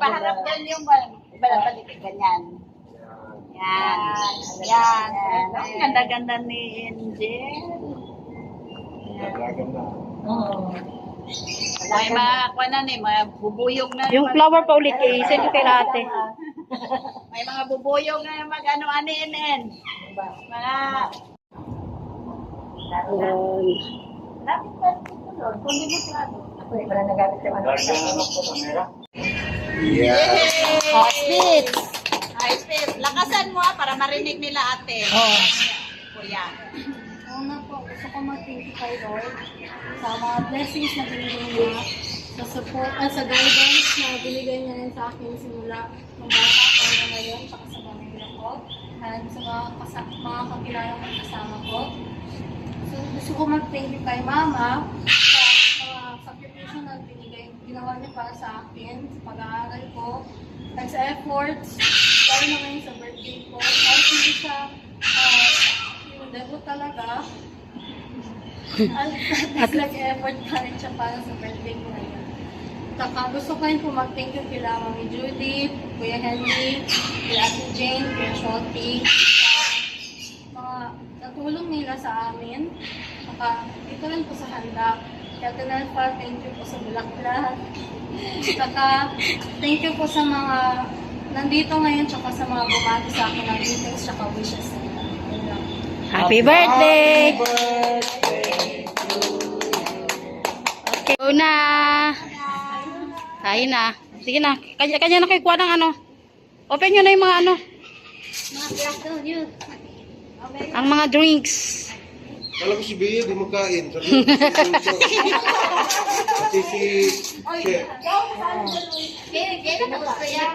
Paharap yan yung balabalik. Ganyan. Yan. Yan. Ang ganda-ganda ni Angel. Oo. May mga kuwanan eh, mga bubuyog na. Yung flower pa ulit, send ko kay ate. May mga bubuyog na mag-ano anin. Mga... Lapit pa dito, Lord. Kung hindi mo plano. Ako eh, wala nagamit yung ano. Hot beat. Ay, Steve, lakasan mo para marinig nila ate. Oh. Kuya. Una po, gusto ko mag-thank you kay Lord sa mga blessings na binigay niya, sa support, sa guidance na binigay niya rin sa akin simula ng bata ko na ngayon, saka sa pamilya ko, at sa mga kakilala kong kasama ko. So, gusto ko mag-thank you kay Mama sa mga sakripisyo na ginawa niya para sa akin, sa pag-aaral ko, at sa efforts, lalo na ngayon sa birthday ko. Kahit hindi siya yung debut talaga, at nag-effort pa rin siya para sa birthday ko ngayon. Saka gusto ko rin po mag-thank you kila Mami Judy, Kuya Henry, kila Ate Jane, Kuya Shorty, sa mga natulong nila sa amin. Saka ito rin po sa handa. Kaya Tinalpa, thank you po sa Bulaklak. Saka thank you po sa mga nandito ngayon, tsaka sa mga bumati sa akin ng greetings, tsaka wishes nila. Yun lang. Happy birthday! Okay, una. Kain na. Sige na. Kanya na kayo kuha ng ano. Open nyo na yung mga ano. Mga plato, yun. Ang mga drinks. Kala ko si Bea, di mo kain. Sabi ko, Pati si Chef. Kaya na gusto yan.